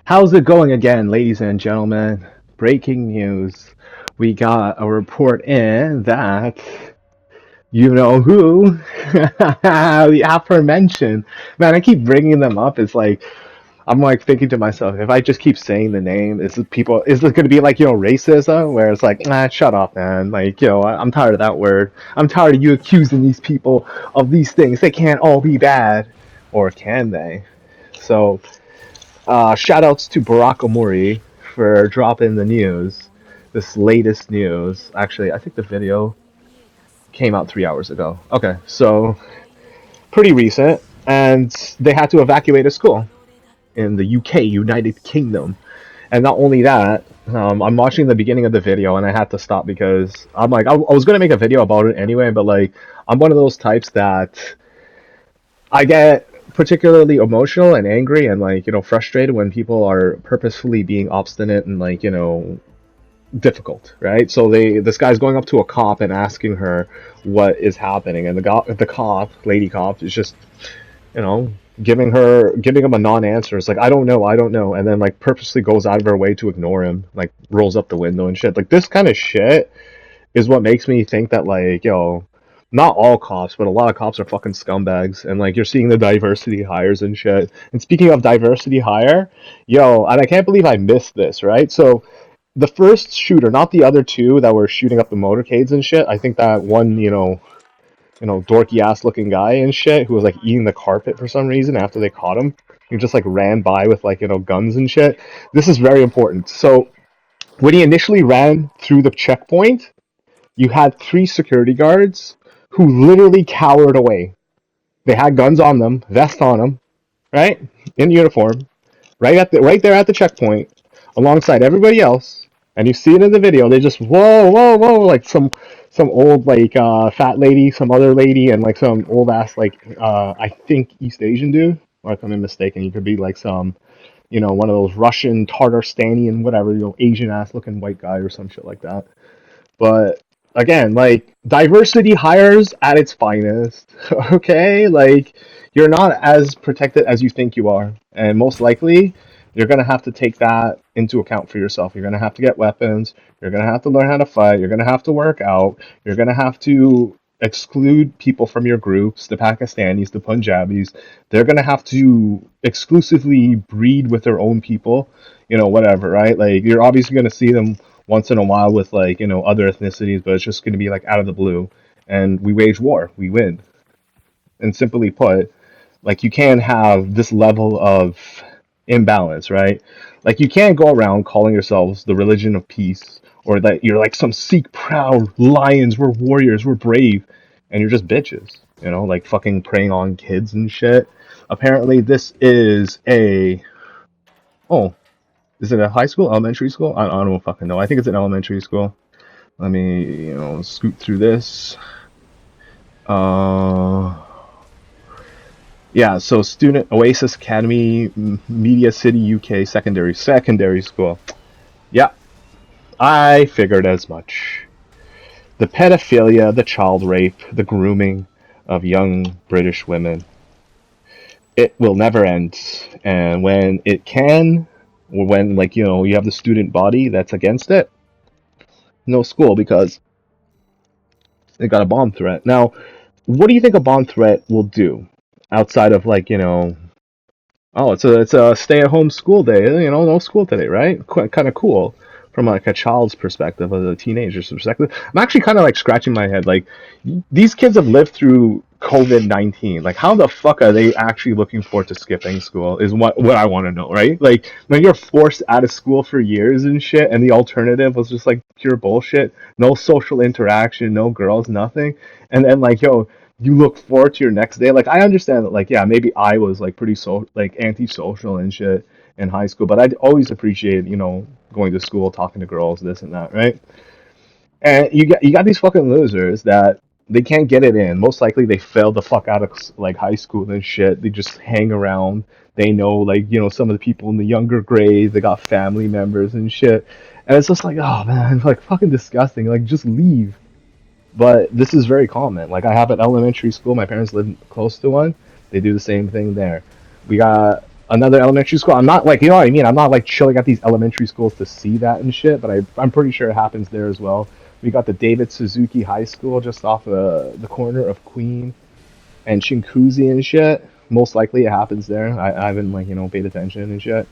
How's it going again, ladies and gentlemen? Breaking news. We got a report in that you know who, the aforementioned. Man, I keep bringing them up. It's like I'm like thinking to myself, if I just keep saying the name, is this going to be like racism, where it's like, shut up, man. Like I'm tired of that word. I'm tired of you accusing these people of these things. They can't all be bad, or can they? So shout outs to Barack Omori for dropping the news, this latest news. Actually, I think the video came out 3 hours ago. Okay, so pretty recent, and they had to evacuate a school in the UK, United Kingdom. And not only that, I'm watching the beginning of the video and I had to stop because I'm like, I was gonna make a video about it anyway, but like, I'm one of those types that I get particularly emotional and angry and like frustrated when people are purposefully being obstinate and like difficult, right? So this guy's going up to a cop and asking her what is happening, and the cop, lady cop, is just you know giving him a non-answer. It's like, I don't know, and then like purposely goes out of her way to ignore him, like rolls up the window and shit. Like this kind of shit is what makes me think that like not all cops, but a lot of cops are fucking scumbags, and like you're seeing the diversity hires and shit. And speaking of diversity hire, and I can't believe I missed this, right? So the first shooter, not the other two that were shooting up the motorcades and shit. I think that one, dorky ass looking guy and shit who was like eating the carpet for some reason after they caught him. He just like ran by with like guns and shit. This is very important. So when he initially ran through the checkpoint, you had three security guards who literally cowered away. They had guns on them, vest on them, right, in uniform, right there at the checkpoint, alongside everybody else. And you see it in the video. They just whoa, whoa, whoa, like some old like fat lady, some other lady, and like some old ass like I think East Asian dude. Or if I'm mistaken, he could be like some one of those Russian Tatarstanian whatever Asian ass looking white guy or some shit like that. But again, like diversity hires at its finest. Okay, like you're not as protected as you think you are, and most likely you're gonna have to take that into account for yourself. You're gonna have to get weapons. You're gonna have to learn how to fight. You're gonna have to work out. You're gonna have to exclude people from your groups, the Pakistanis, the Punjabis. They're gonna have to exclusively breed with their own people, whatever, right? Like you're obviously gonna see them once in a while with like other ethnicities, but it's just going to be like out of the blue, and we wage war, we win. And simply put, like you can't have this level of imbalance, right? Like you can't go around calling yourselves the religion of peace, or that you're like some Sikh proud lions, we're warriors, we're brave, and you're just bitches, like fucking preying on kids and shit. Apparently this is a oh is it a high school, elementary school? I don't fucking know. I think it's an elementary school. Let me, scoot through this. Uh, yeah. So, student Oasis Academy, Media City, UK, secondary school. Yeah, I figured as much. The pedophilia, the child rape, the grooming of young British women. It will never end, and when it can, or when like you have the student body that's against it, no school because they got a bomb threat. Now, what do you think a bomb threat will do outside of like oh, it's a stay at home school day, no school today, right? Kind of cool from like a child's perspective, as a teenager's perspective. I'm actually kind of like scratching my head, like these kids have lived through COVID-19. Like how the fuck are they actually looking forward to skipping school is what I want to know, right? Like when you're forced out of school for years and shit, and the alternative was just like pure bullshit, no social interaction, no girls, nothing. And then like you look forward to your next day. Like I understand that, like yeah, maybe I was like pretty like antisocial and shit in high school, but I'd always appreciate going to school, talking to girls, this and that, right? And you got these fucking losers that they can't get it in. Most likely they failed the fuck out of like high school and shit. They just hang around. They know like some of the people in the younger grades. They got family members and shit, and it's just like, oh man, like fucking disgusting. Like just leave. But this is very common. Like I have an elementary school. My parents live close to one. They do the same thing there. We got Another elementary school. I'm not like, you know what I mean. I'm not like chilling at these elementary schools to see that and shit, but I'm pretty sure it happens there as well. We got the David Suzuki High School just off the corner of Queen and Shinkuzi and shit. Most likely it happens there. I haven't like, paid attention and shit.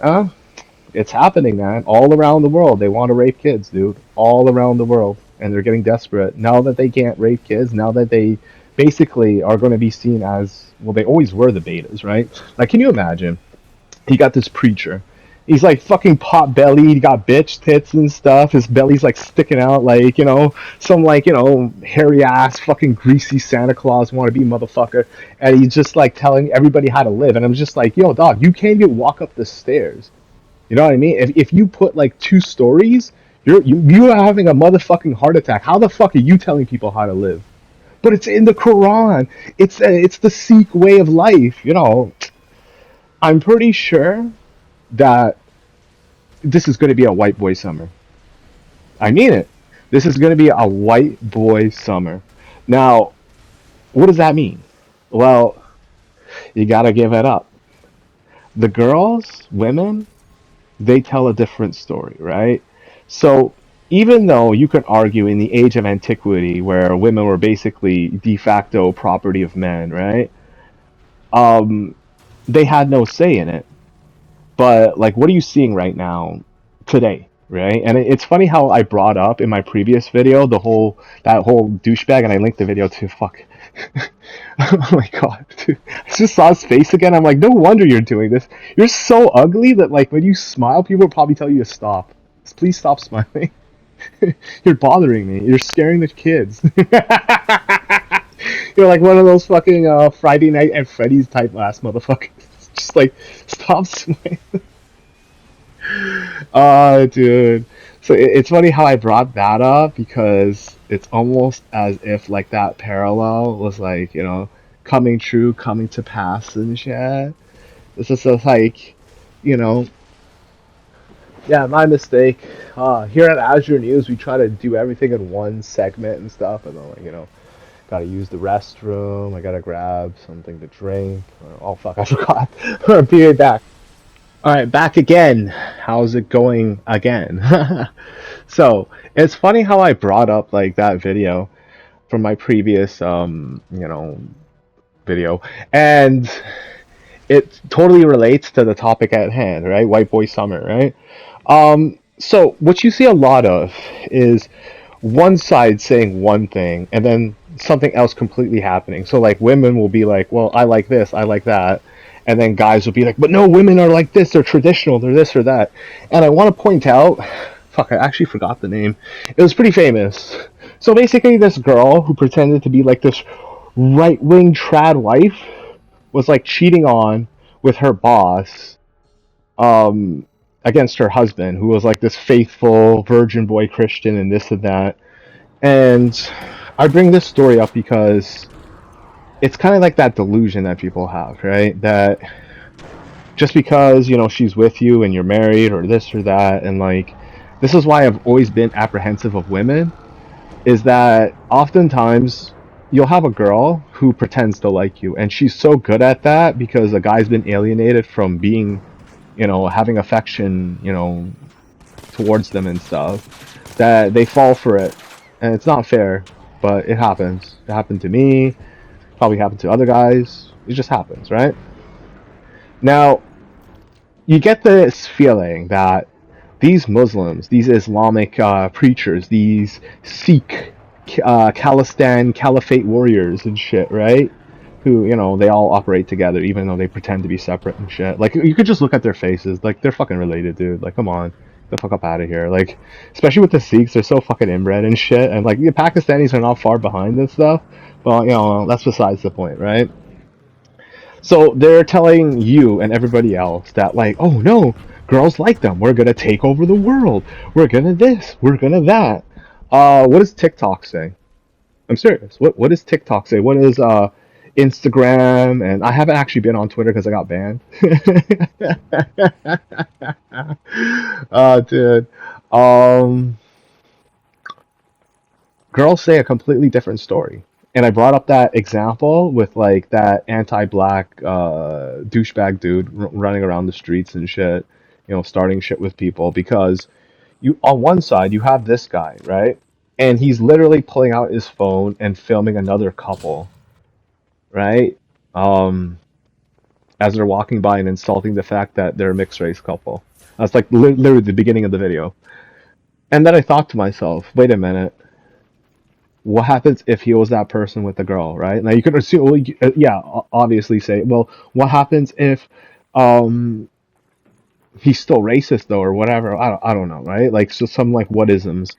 Uh, it's happening, man. All around the world, they want to rape kids, dude. All around the world, and they're getting desperate now that they can't rape kids. Now that they basically are going to be seen as, well, they always were the betas, right? Like, can you imagine? He got this preacher. He's like fucking pot bellied. He got bitch tits and stuff. His belly's like sticking out like, some like, hairy ass fucking greasy Santa Claus wannabe motherfucker. And he's just like telling everybody how to live. And I'm just like, yo, dog, you can't even walk up the stairs. You know what I mean? If you put like 2 stories, you are having a motherfucking heart attack. How the fuck are you telling people how to live? But it's in the Quran. It's the Sikh way of life. I'm pretty sure that this is going to be a white boy summer. I mean it. This is going to be a white boy summer. Now, what does that mean? Well, you got to give it up. The girls, women, they tell a different story, right? So, even though you could argue in the age of antiquity where women were basically de facto property of men, right? Um, they had no say in it. But like, what are you seeing right now, today, right? And it's funny how I brought up in my previous video that whole douchebag, and I linked the video to fuck. Oh my god, dude! I just saw his face again. I'm like, no wonder you're doing this. You're so ugly that like when you smile, people will probably tell you to stop. Please stop smiling. You're bothering me. You're scaring the kids. You're like one of those fucking Friday Night at Freddy's type ass motherfuckers. Just like, stop smiling. Oh, dude. So it's funny how I brought that up because it's almost as if like that parallel was like, coming true, coming to pass and shit. It's just like, you know, yeah, my mistake. Here at Azure News, we try to do everything in one segment and stuff, and then like, gotta use the restroom. I gotta grab something to drink. Oh fuck, I forgot. I'll be right back. All right, back again. How's it going again? So it's funny how I brought up like that video from my previous, video, and it totally relates to the topic at hand, right? White boy summer, right? So what you see a lot of is one side saying one thing and then something else completely happening. So like women will be like, "Well, I like this, I like that." And then guys will be like, "But no, women are like this, they're traditional, they're this or that." And I want to point out, fuck, I actually forgot the name. It was pretty famous. So basically this girl who pretended to be like this right-wing trad wife was like cheating on with her boss um against her husband who was like this faithful virgin boy Christian and this and that. And I bring this story up because it's kind of like that delusion that people have, right? That just because, she's with you and you're married or this or that, and like, this is why I've always been apprehensive of women, is that oftentimes you'll have a girl who pretends to like you, and she's so good at that because a guy's been alienated from being, having affection, towards them and stuff, that they fall for it. And it's not fair, but it happens. It happened to me, probably happened to other guys. It just happens, right? Now, you get this feeling that these Muslims, these Islamic preachers, these Sikh, Khalistan, Caliphate warriors and shit, right? Who, they all operate together even though they pretend to be separate and shit. Like, you could just look at their faces. Like, they're fucking related, dude. Like, come on. Get the fuck up out of here. Like, especially with the Sikhs, they're so fucking inbred and shit. And, like, the Pakistanis are not far behind and stuff. But, that's besides the point, right? So they're telling you and everybody else that like, oh no, girls like them. We're gonna take over the world. We're gonna this. We're gonna that. What does TikTok say? I'm serious. What does TikTok say? What is Instagram? And I haven't actually been on Twitter because I got banned. Dude. Um, Girls say a completely different story. And I brought up that example with like that anti-black douchebag dude running around the streets and shit, starting shit with people because you on one side you have this guy, right? And he's literally pulling out his phone and filming another couple, right? Um, as they're walking by and insulting the fact that they're a mixed race couple. That's like literally the beginning of the video. And then I thought to myself, wait a minute, what happens if he was that person with the girl, right? Now you could assume, well, yeah, obviously say, well, what happens if um he's still racist though, or whatever? I don't know, right? Like so some like what isms,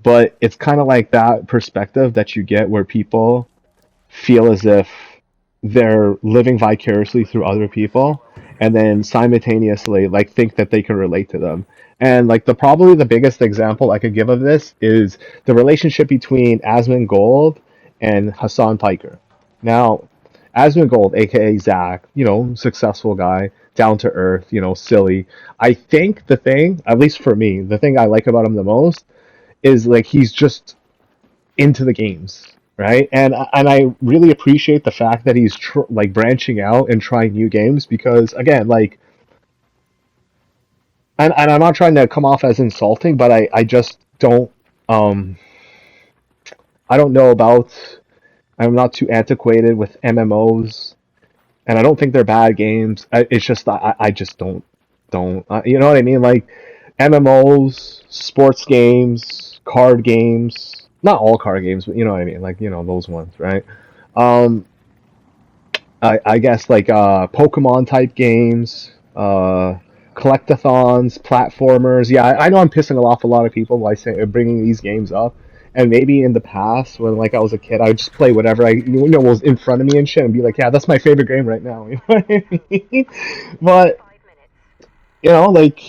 but it's kind of like that perspective that you get where people feel as if they're living vicariously through other people and then simultaneously like think that they can relate to them. And like the probably the biggest example I could give of this is the relationship between Asmongold and Hassan Piker. Now, Asmongold, aka Zach, successful guy, down to earth, silly. I think the thing, at least for me, the thing I like about him the most is like he's just into the games, right? And I really appreciate the fact that he's like branching out and trying new games because again, like, and I'm not trying to come off as insulting, but I just don't um I don't know about I'm not too antiquated with MMOs, and I don't think they're bad games. It's just I just don't you know what I mean? Like MMOs, sports games, card games, not all card games, but you know what I mean, like those ones, right? Um, I guess like Pokemon type games, collectathons, platformers. Yeah, I know I'm pissing off a lot of people by saying bringing these games up. And maybe in the past, when like I was a kid, I would just play whatever was in front of me and shit, and be like, "Yeah, that's my favorite game right now." You know what I mean? But like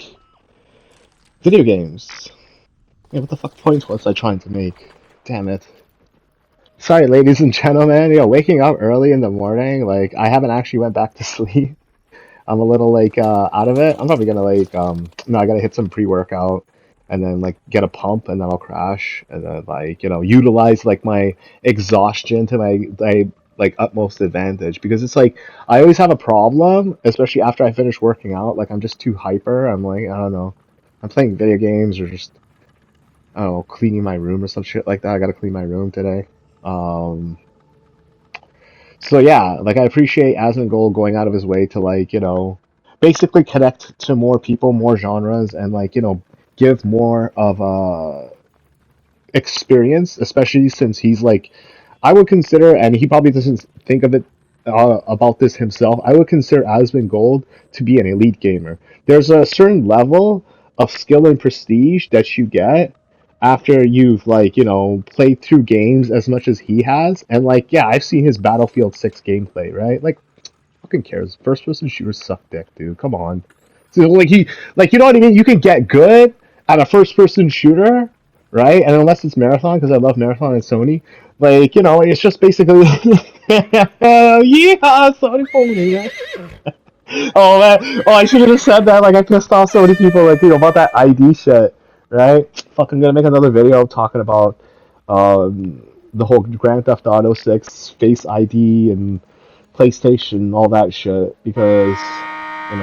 video games. Yeah, what the fuck point was I trying to make? Damn it. Sorry, ladies and gentlemen. Waking up early in the morning, like I haven't actually went back to sleep. I'm a little like out of it. I'm probably gonna like no, I gotta hit some pre-workout and then like get a pump and then I'll crash and then like utilize like my exhaustion to my like utmost advantage because it's like I always have a problem, especially after I finish working out. Like I'm just too hyper. I'm like I don't know. I'm playing video games or just I don't know cleaning my room or some shit like that. I gotta clean my room today. Um, so yeah, like I appreciate Asmongold going out of his way to like, basically connect to more people, more genres, and like, give more of a experience, especially since he's like, I would consider, and he probably doesn't think of it about this himself. I would consider Asmongold to be an elite gamer. There's a certain level of skill and prestige that you get after you've like played through games as much as he has, and like yeah, I've seen his Battlefield 6 gameplay, right? Like, fucking cares? First person shooters suck dick, dude. Come on. So like like you know what I mean? You can get good at a first person shooter, right? And unless it's Marathon, because I love Marathon and Sony, like it's just basically yeah, Sony phoning, yeah. Oh man, oh I should have said that. Like I pissed off so many people, like about that ID shit, right? Fuck, I'm gonna make another video talking about the whole Grand Theft Auto 6 Face ID and PlayStation, all that shit, because and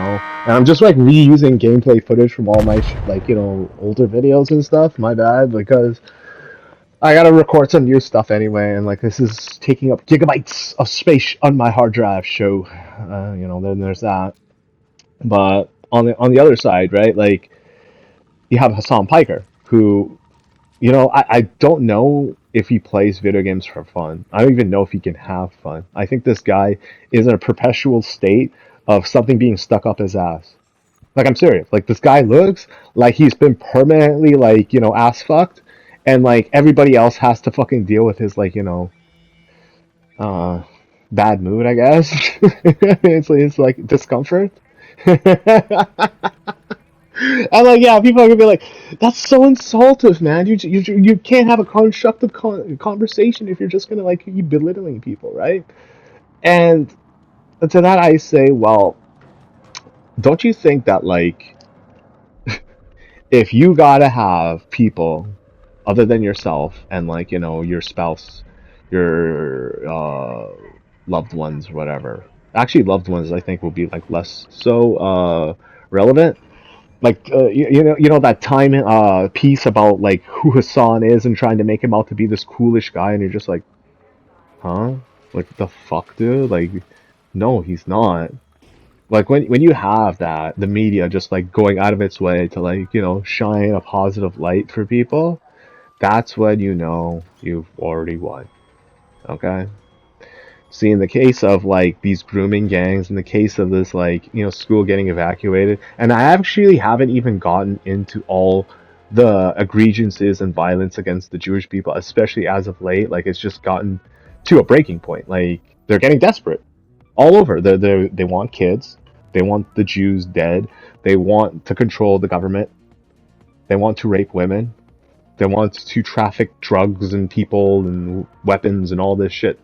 I'm just like reusing gameplay footage from all my like older videos and stuff. My bad, because I gotta record some new stuff anyway, and like this is taking up gigabytes of space on my hard drive. So, then there's that. But on the other side, right? Like you have Hassan Piker, who I don't know if he plays video games for fun. I don't even know if he can have fun. I think this guy is in a perpetual state of something being stuck up his ass. Like I'm serious. Like this guy looks like he's been permanently like ass fucked, and like everybody else has to fucking deal with his like uh bad mood. I guess it's like discomfort. And like, yeah, people are gonna be like, "That's so insultive, man. You can't have a constructive conversation if you're just gonna like keep belittling people, right?" And to that, I say, well, don't you think that like if you gotta have people other than yourself and like your spouse your loved ones, whatever. Actually, loved ones, I think, will be like less so relevant. Like you know that time piece about like who Hassan is and trying to make him out to be this coolish guy, and you're just like, huh? Like the fuck, dude? Like, no, he's not. Like when you have that, the media just like going out of its way to like, you know, shine a positive light for people, that's when you know you've already won. Okay? See, in the case of like these grooming gangs, in the case of this like, you know, school getting evacuated, and I actually haven't even gotten into all the egregiouses and violence against the Jewish people, especially as of late. Like it's just gotten to a breaking point. Like they're getting desperate all over. They want kids. They want the Jews dead. They want to control the government. They want to rape women. They want to traffic drugs and people and weapons and all this shit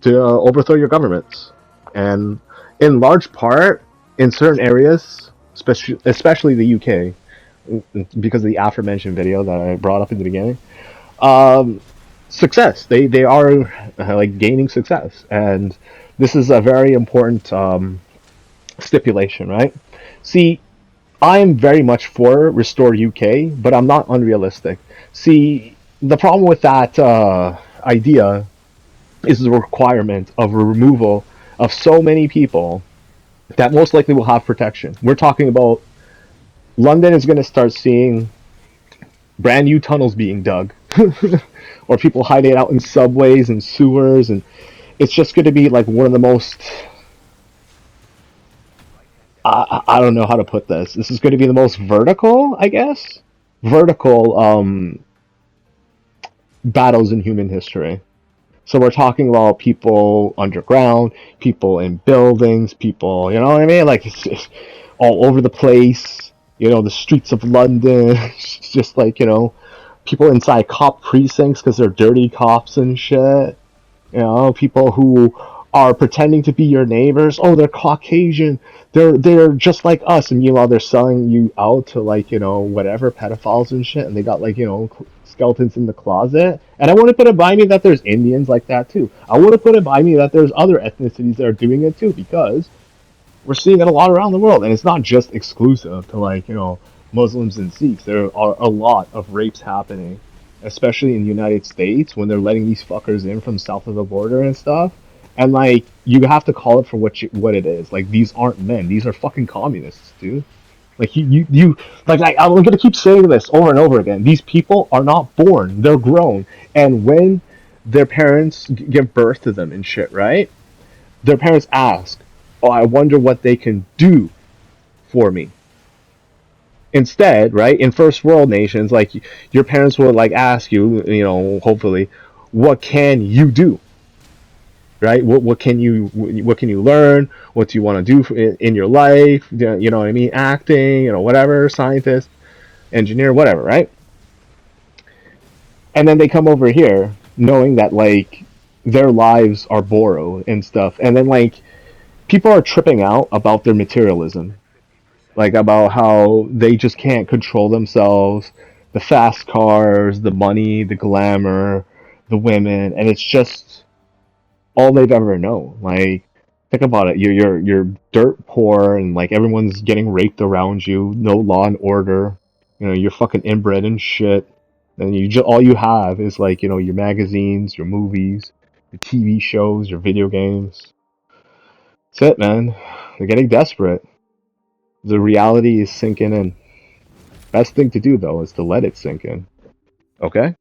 to overthrow your governments. And in large part, in certain areas, especially the UK, because of the aforementioned video that I brought up in the beginning, um, success. They are like gaining success, and this is a very important stipulation, right? See, I'm very much for Restore UK, but I'm not unrealistic. See, the problem with that idea is the requirement of a removal of so many people that most likely will have protection. We're talking about London is going to start seeing brand new tunnels being dug, or people hiding out in subways and sewers, and it's just going to be like one of the most. I don't know how to put this. This is going to be the most vertical, I guess, vertical battles in human history. So we're talking about people underground, people in buildings, people, you know what I mean? Like it's all over the place. You know, the streets of London. It's just like, you know, people inside cop precincts because they're dirty cops and shit. You know, people who are pretending to be your neighbors. Oh, they're Caucasian. They're just like us, and meanwhile they're selling you out to like, you know, whatever pedophiles and shit, and they got like, you know, skeletons in the closet. And I want to put it by me that there's Indians like that too. I want to put it by me that there's other ethnicities that are doing it too, because we're seeing it a lot around the world, and it's not just exclusive to like, you know, Muslims and Sikhs. There are a lot of rapes happening, especially in the United States when they're letting these fuckers in from south of the border and stuff. And like, you have to call it for what it is. Like, these aren't men; these are fucking communists, dude. Like you like I'm gonna keep saying this over and over again. These people are not born; they're grown, and when their parents give birth to them and shit, right? Their parents ask, "Oh, I wonder what they can do for me." Instead, right, in first world nations, like your parents will like ask you, you know, hopefully, what can you do, right? What can you learn? What do you want to do in your life? You know what I mean? Acting, you know, whatever, scientist, engineer, whatever, right? And then they come over here knowing that like their lives are borrowed and stuff, and then like people are tripping out about their materialism, like about how they just can't control themselves, the fast cars, the money, the glamour, the women, and it's just all they've ever known. Like, think about it. You're dirt poor, and like everyone's getting raped around you. No law and order. You know, you're fucking inbred and shit. And all you have is like, you know, your magazines, your movies, your TV shows, your video games. That's it, man. They're getting desperate. The reality is sinking in. Best thing to do though is to let it sink in. Okay?